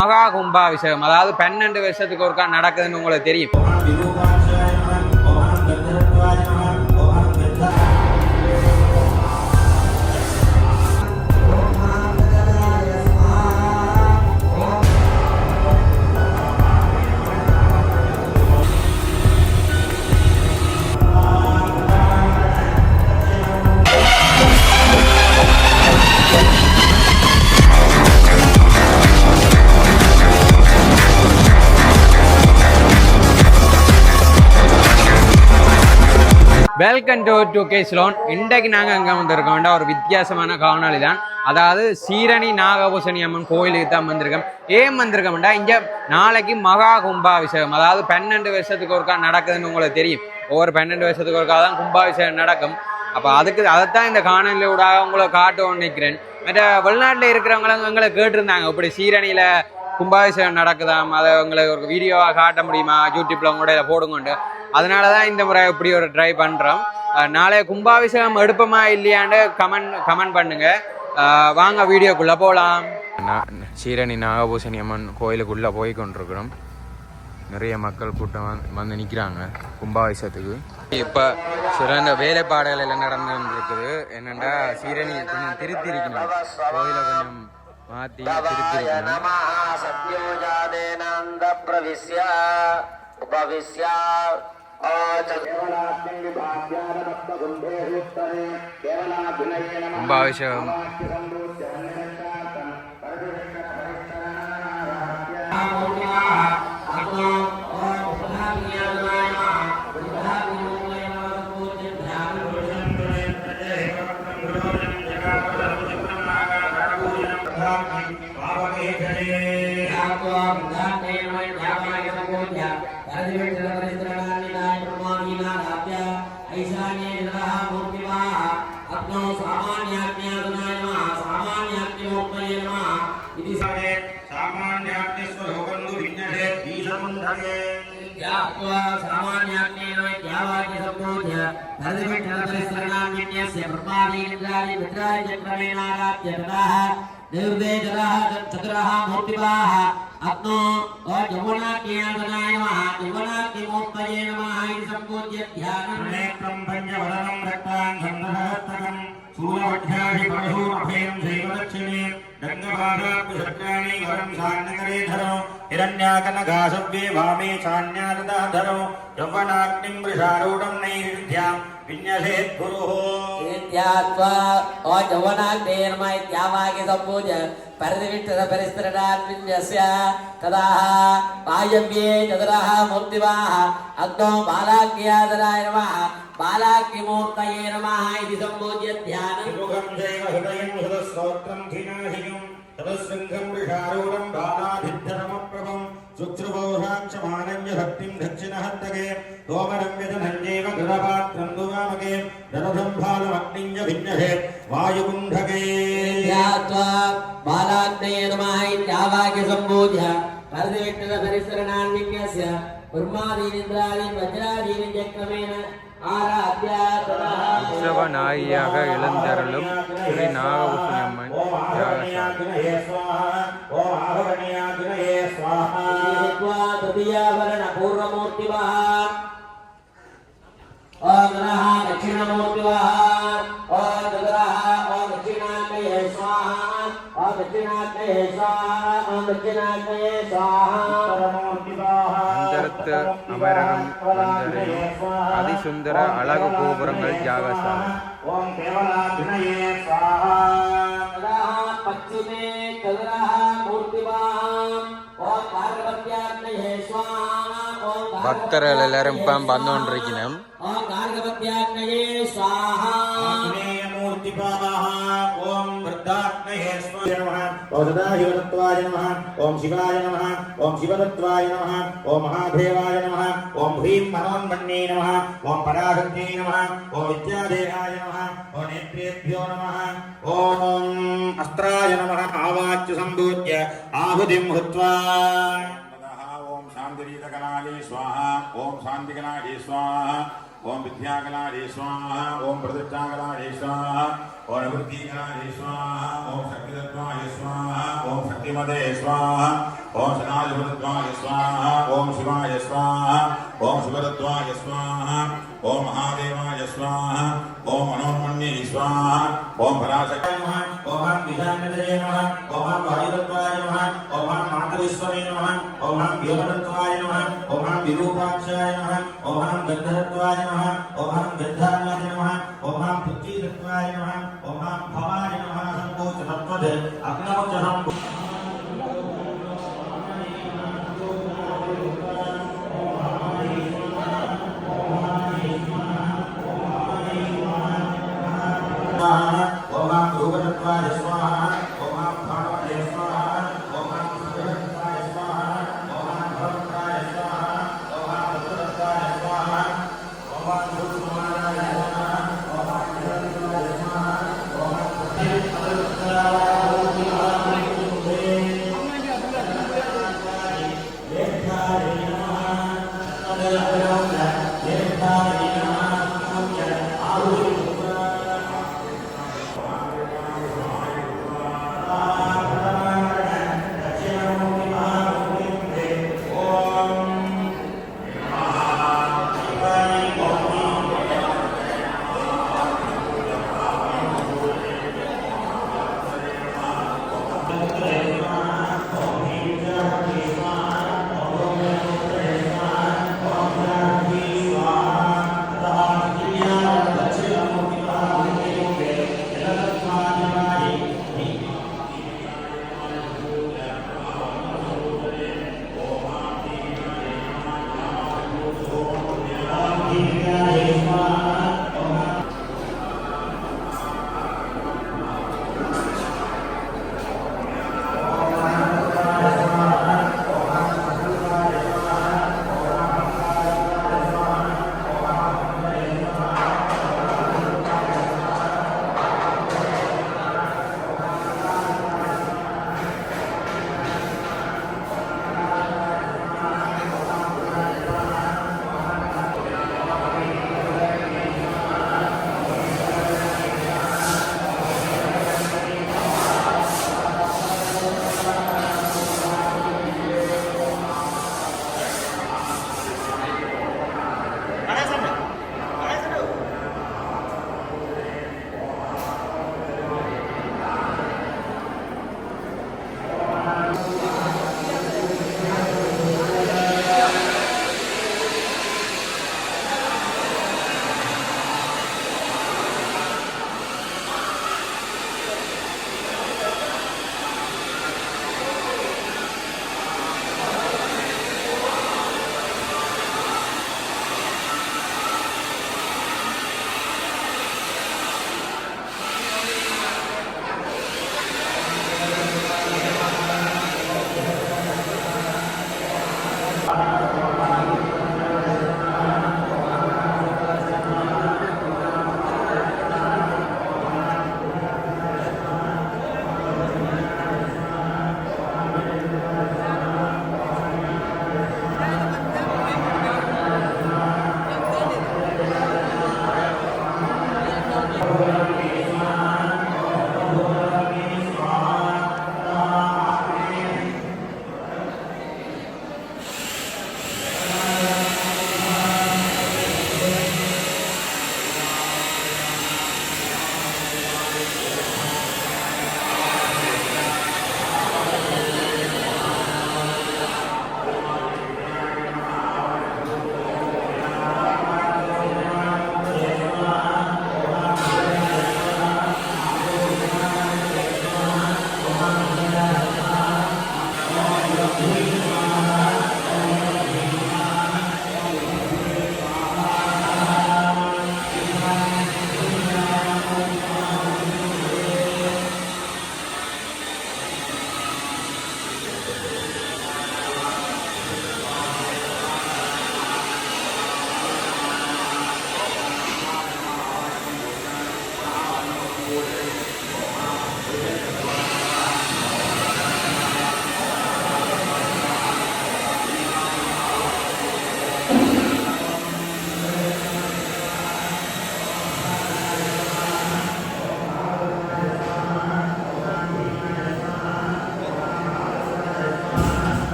மகா கும்பாபிஷேகம், அதாவது 12 வருஷத்துக்கு ஒருக்கா நடக்குதுன்னு உங்களுக்கு தெரியும். Welcome to 2K Salon. இன்றைக்கு நாங்கள் அங்கே வந்திருக்கோம் ஒரு வித்தியாசமான காணொலி தான். அதாவது சீரணி நாகபூசணி அம்மன் கோயிலுக்கு தான் வந்திருக்கோம். ஏன் வந்திருக்கோம்டா, இங்கே நாளைக்கு மகா கும்பாபிஷேகம், அதாவது 12 வருஷத்துக்கு ஒருக்கா நடக்குதுன்னு உங்களுக்கு தெரியும். ஒவ்வொரு 12 வருஷத்துக்கு ஒருக்கா தான் கும்பாபிஷேகம் நடக்கும். அப்போ அதைத்தான் இந்த காணொலியோட உங்களை காட்டுவோன்னு நினைக்கிறேன். மற்ற வெளிநாட்டில் இருக்கிறவங்களும் எங்களை கேட்டிருந்தாங்க, இப்படி சீரணியில் கும்பாபிஷேகம் நடக்குதாம், அதை உங்களுக்கு ஒரு வீடியோவாக காட்ட முடியுமா, யூடியூப்பில் உங்களோட போடுங்கண்டு. அதனால தான் இந்த முறை இப்படி ஒரு ட்ரை பண்ணுறோம். நாளைய கும்பாபிஷேகம் எடுப்போமா இல்லையாண்டு கமெண்ட் பண்ணுங்க. வாங்க வீடியோக்குள்ளே போகலாம். சீரணி நாகபூசணி அம்மன் கோயிலுக்குள்ளே போய் கொண்டிருக்கிறோம். நிறைய மக்கள் கூட்டம் வந்து நிற்கிறாங்க கும்பாபிஷேகத்துக்கு. இப்போ சிறந்த வேலைப்பாடுகள் எல்லாம் நடந்துன்னு இருக்குது. என்னென்னா சீரணி கொஞ்சம் திருத்திருக்கணும், கோயிலை கொஞ்சம் மாற்றி திருத்திருக்கணும். கும்பாபிஷேகம் हिरण्याकनघासव्ये वामे चान्याददाधरो यौवनाग्निं वृषारूढं नैरुध्यां विन्यसेत् गुरुः इत्यात्वा ओ यौवनाग्नेर्मय इत्यावागे सम्पूज्य परिविष्टः परिस्तरणात् विन्यस्य तदाः वायव्ये चतुरः मूर्तिवाः अग्नौ बालाग्यादराय नमः बालाग्निमूर्तये नमः इति सम्पूज्य ध्यानं मुखं देव हृदयं हृदस्तोत्रं खिनाहिनं तदस्सङ्घं वृषारूढं बालाधिद्धरमप्रभं सुक्षुभौषाक्षमानञ्च भक्तिं दक्षिणहस्तके दोमरं व्यजनञ्जैव गुरपात्रं दुवामके दरथं भालमग्निञ्च भिन्नहे वायुकुण्ठके ध्यात्वा बालाग्नये नमः इत्यावाक्य सम्पूज्य परदिविष्टः परिसरणान्विन्यस्य ब्रह्मादीनिन्द्रादि वज्रादीनि चक्रमेण உற்சவநாயியாக எழுந்தருளும் ஸ்ரீ நாகபூசணி அம்மன் அந்தரத்து அமரரும் வந்தரையும் அதிசுந்தர அழகு கோபுரங்கள் ஜாகசாலை. பக்தர்கள் எல்லாரும் இப்ப வந்து கொண்டிருக்கணும். ओम वृद्धाग्नये नमः ओम सदाशिवतत्वाय नमः ओम शिवाय नमः ओम शिवतत्वाय नमः ओम महादेवाय नमः ओम ह्रीं मनोन्मन्ये नमः ओम पराशक्त्यै नमः ओम विद्यादेहाय नमः ओम नेत्रेभ्यो नमः ओम अस्त्राय नमः आवाच्य सम्भूत्य आहुतिं हुत्वा ओम शान्तिरीतकनाले स्वाहा ओम शान्तिकनाले स्वाहा ओम विद्याकलादे स्वाहा ओम प्रतिष्ठाकलादे स्वाहा ओम निवृत्तिकलादे स्वाहा ओम शक्तितत्वाय स्वाहा ओम शक्ति शक्तिमते स्वाहा ओम शनाधिपतत्वाय स्वाहा ओम शिवाय स्वाहा ओम शिवतत्वाय स्वाहा ओम महादेवाय स्वाहा ओम मनोन्मन्ये स्वाहा ओम पराशक्ताय नमः ओम विधानदये नमः ओम वायुतत्वाय नमः ओम मातृविश्वमे नमः ओम व्योमतत्वाय नमः ओम विरूपाक्षाय नमः ओम गन्धतत्वाय नमः ओम गन्धानाय नमः ओम पृथ्वीतत्वाय नमः ओम भवाय नमः संकोचतत्वद अग्नौचरं ओम भूगतत्वाय स्वाहा ओम भावते स्वाहा ओम सुगतत्वाय स्वाहा ओम भवत्वाय स्वाहा ओम भवत्वाय स्वाहा ओम भूतमानाय स्वाहा ओम भवत्वाय स्वाहा ओम भवत्वाय स्वाहा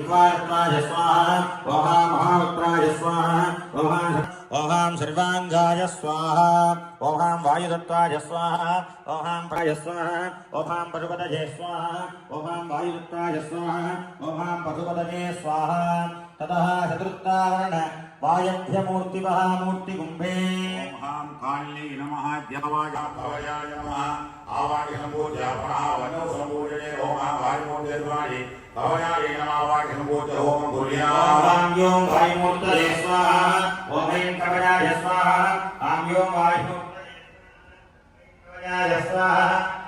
विद्वायत्वाय स्वाहा ओहां महावक्त्राय स्वाहा ओहां सर्वांगाय स्वाहा ओहां वायुदत्ताय स्वाहा ओहां प्राय स्वाहा ओहां पशुपतये स्वाहा ओहां वायुदत्ताय स्वाहा ओहां पशुपतये स्वाहा ततः चतुर्थावरण वायभ्यमूर्तिमहामूर्तिकुम्भे ओम काल्ये नमः द्यावाय नमः आवाहनपूजा पुनः वनसंपूजने ओम वायुमूर्तिर्वाणि भवयाय नमः आवाहनपूजा ओम भूयाम यों वायुमूर्तये स्वाहा ओम ऐं कवचाय स्वाहा आं यों वायुमूर्तये स्वाहा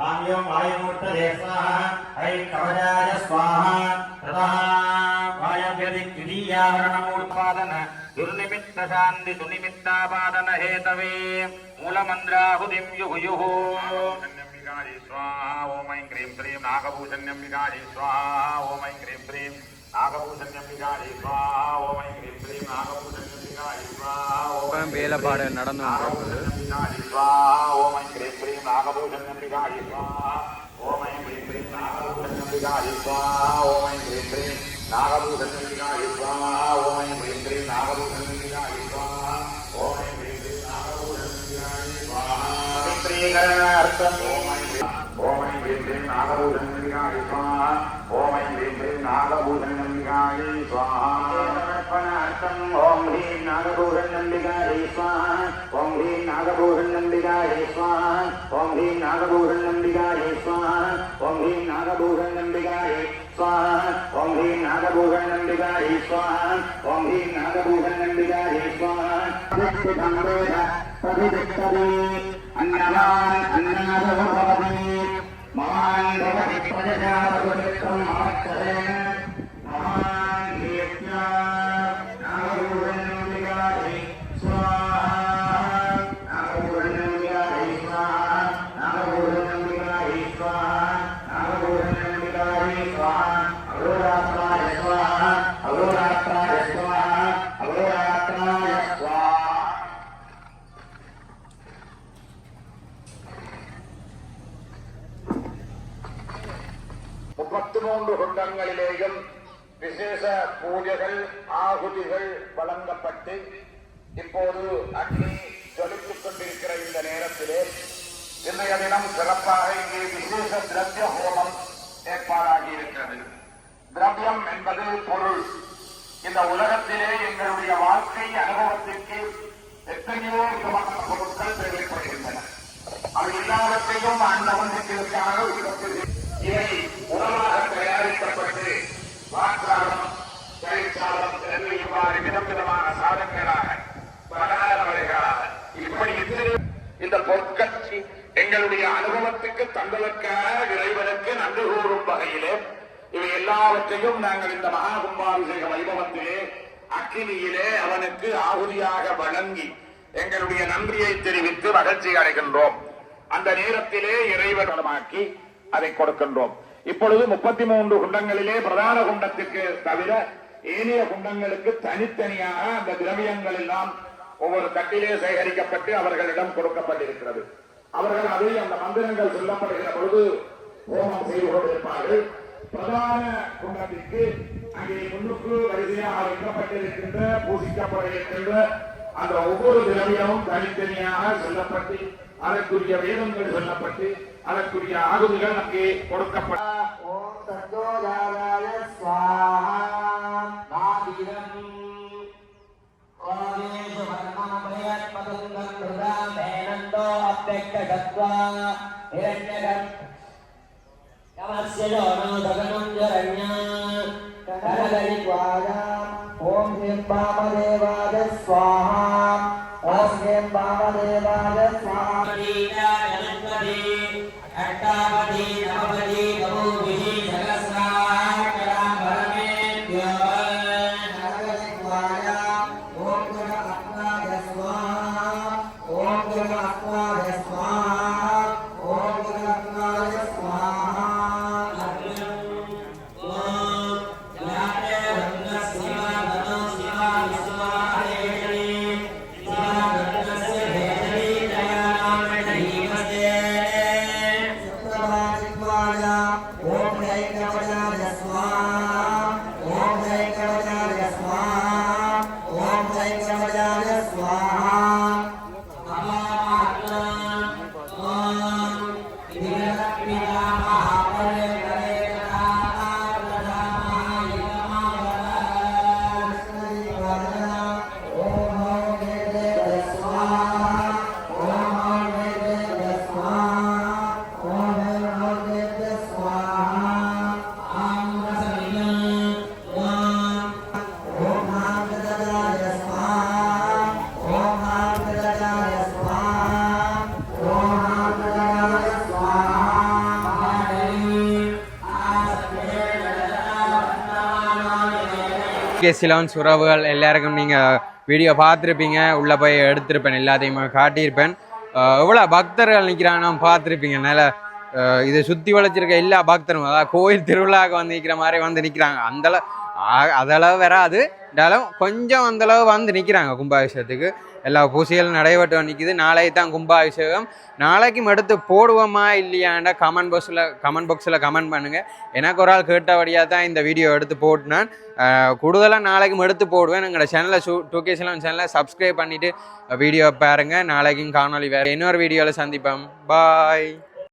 आं यों वायुमूर्तये स्वाहा ऐं कवचाय स्वाहा ततः वायव्यदिक्क्रियावरणमूर्तादन दुर्निमित्त शान्ति सुनिमित्तापादन हेतवे मूलमन्त्राहुतिं युहुयुः शन्यम्बिकायै स्वाहा ओम ऐं क्रीं श्रीं नागभूषण्यम्बिकायै स्वाहा ओम ऐं क्रीं श्रीं नागभूषण्यम्बिकायै स्वाहा ओम ऐं क्रीं श्रीं नागभूषण्यम्बिकायै स्वाहा ओम வேலைப்பாடு நடந்து नागभूषण्यम्बिकायै स्वाहा ओम ऐं क्रीं श्रीं नागभूषण्यम्बिकायै स्वाहा ओम ऐं क्रीं श्रीं नागभूषण्यम्बिकायै स्वाहा ओम ऐं क्रीं श्रीं नागभूषण्यम्बिकायै स्वाहा ओम ऐं क्रीं श्रीं नागभूषण्यम्बिकायै स्वाहा ओम ऐं क्रीं श्रीं नागभूषण्यम्बिकायै स्वाहा श्रीकरणार्थम् ओम ऐं क्रीं श्रीं नागभूषण्यम्बिकायै स्वाहा ओम ऐं क्रीं श्रीं नागभूषण्यम्बिकायै स्वाहा समर्पणार्थम् ॐ ह्रीं नागभूषण्यम्बिकायै स्वाहा ॐ ह्रीं नागभूषण्यम्बिकायै स्वाहा ॐ ह्रीं नागभूषण्यम्बिकायै स्वाहा ॐ ह्रीं नागभूषण्यम्बिकायै स्वाहा ॐ ह्रीं नागभूषण्यम्बिकायै स्वाहा ॐ ह्रीं नागभूषण्यम्बिकायै स्वाहा अन्नवान् अन्नादो भवति महान् भवति प्रजापतित्वं महत्तरेण महान् कीर्त्या नागभूषण्यम्बिकायै स्वाहा नागभूषण्यम्बिकायै स्वाहा नागभूषण्यम्बिकायै स्वाहा नागभूषण्यम्बिकायै स्वाहा अघोरात्राय स्वाहा अघोरात्राय स्वाहा अघोरात्राय स्वाहा 33 குண்டங்களிலேயும் விசேஷ பூஜைகள் ஆகுதிகள் வழங்கப்பட்டு இப்போது அக்னி ஜொலித்துக் கொண்டிருக்கிற இந்த நேரத்திலே இன்றைய தினம் சிறப்பாக இங்கே விசேஷ திரவிய ஹோமம் ஏற்பாடாகி இருக்கிறது. திரவியம் என்பது பொருள். இந்த உலகத்திலே எங்களுடைய வாழ்க்கை அனுபவத்திற்கு எத்தனையோ விதமான பொருட்கள் தேவைப்படுகின்றன. அவை எல்லாவற்றையும் ஆண்டவனுக்காக இவை உணவாக தயாரிக்கப்பட்டு வாக்காளம் தொழிற்சாலம் என்று இவ்வாறு விதவிதமான சாதனைகளாக பலகார வகைகளாக இப்படி இந்த பொருட்கள் எங்களுடைய அனுபவத்துக்கு தந்ததற்காக இறைவனுக்கு நன்றி கூறும் வகையிலே இவை எல்லாவற்றையும் நாங்கள் இந்த மகா கும்பாபிஷேக வைபவத்திலே அக்கினியிலே அவனுக்கு ஆகுதியாக வழங்கி எங்களுடைய நன்றியை தெரிவித்து மகிழ்ச்சி அடைகின்றோம். அந்த நேரத்திலே இறைவனமாக்கி அதை கொடுக்கின்றோம். இப்பொழுது 33 குண்டங்களிலே பிரதான குண்டத்திற்கு தவிர ஏனைய குண்டங்களுக்கு தனித்தனியாக அந்த திரவியங்கள் எல்லாம் ஒவ்வொரு தட்டிலே சேகரிக்கப்பட்டு அவர்களிடம் கொடுக்கப்பட்டிருக்கிறது. அவர்கள் அதை அந்த மந்திரங்கள் சொல்லப்படுகிற பொழுது ஹோமம் செய்து கொண்டிருப்பார்கள். பிரதான குண்டத்திற்கு அங்கே முன்னுக்கு வரிசையாக வைக்கப்பட்டிருக்கின்ற பூசிக்கப்பட இருக்கின்ற அந்த ஒவ்வொரு திரவியமும் தனித்தனியாக சொல்லப்பட்டு அதற்குரிய வேதங்கள் சொல்லப்பட்டு அதற்குரிய ஆகுதிகள் அங்கே கொடுக்கப்பட்ட ஓம் தத்யோஜாய ஸ்வாஹா நாதிரம் ஓமேஷு வர்மமயத் பதங்கம் ருதாம் ஏனந்தோ அப்யக்தத்வா இரண்யகம் கமஸ்ய ஜோனோ தகனம் ஜரண்யா கரகரிக்வாயா ஓம் ஹ்ரீம் வாமதேவாய ஸ்வாஹா ஓம் ஹ்ரீம் வாமதேவாய ஸ்வாஹா अट्टावती नवपदी नवोभिः सहस्राक्षरां परमेभ्यो नरकलिक्वाय ॐ गुण अत्वाय स्वाहा ॐ गुण अत्वाय स्वाहा ॐ गुण अत्वाय स्वाहा கேசிலோன்ஸ் உறவுகள் எல்லாருக்கும் நீங்கள் வீடியோ பார்த்துருப்பீங்க, உள்ளே போய் எடுத்திருப்பேன், எல்லாத்தையுமே காட்டியிருப்பேன். எவ்வளோ பக்தர்கள் நிற்கிறான்னு பார்த்துருப்பீங்க. நல்ல இதை சுற்றி வளைச்சிருக்க எல்லா பக்தரும், அதாவது கோயில் திருவிழாவுக்கு வந்து நிற்கிற மாதிரி வந்து நிற்கிறாங்க. அதளவு வராது, இருந்தாலும் கொஞ்சம் அந்தளவு வந்து நிற்கிறாங்க கும்பாபிஷேகத்துக்கு. எல்லா பூசைகளும் நடைபெற்று நிற்கிது. நாளைக்கு தான் கும்பாபிஷேகம். நாளைக்கும் எடுத்து போடுவோமா இல்லையாண்டா கமெண்ட் பாக்ஸில் கமெண்ட் பண்ணுங்கள். எனக்கு ஒரு ஆள் கேட்டபடியாக தான் இந்த வீடியோ எடுத்து போட்டுனேன். கூடுதலாக நாளைக்கும் எடுத்து போடுவேன். எங்களோட சேனலை 2K Ceylon சேனலை சப்ஸ்கிரைப் பண்ணிவிட்டு வீடியோ பாருங்கள். நாளைக்கும் காணொலி வேறு இன்னொரு வீடியோவில் சந்திப்போம். பாய்.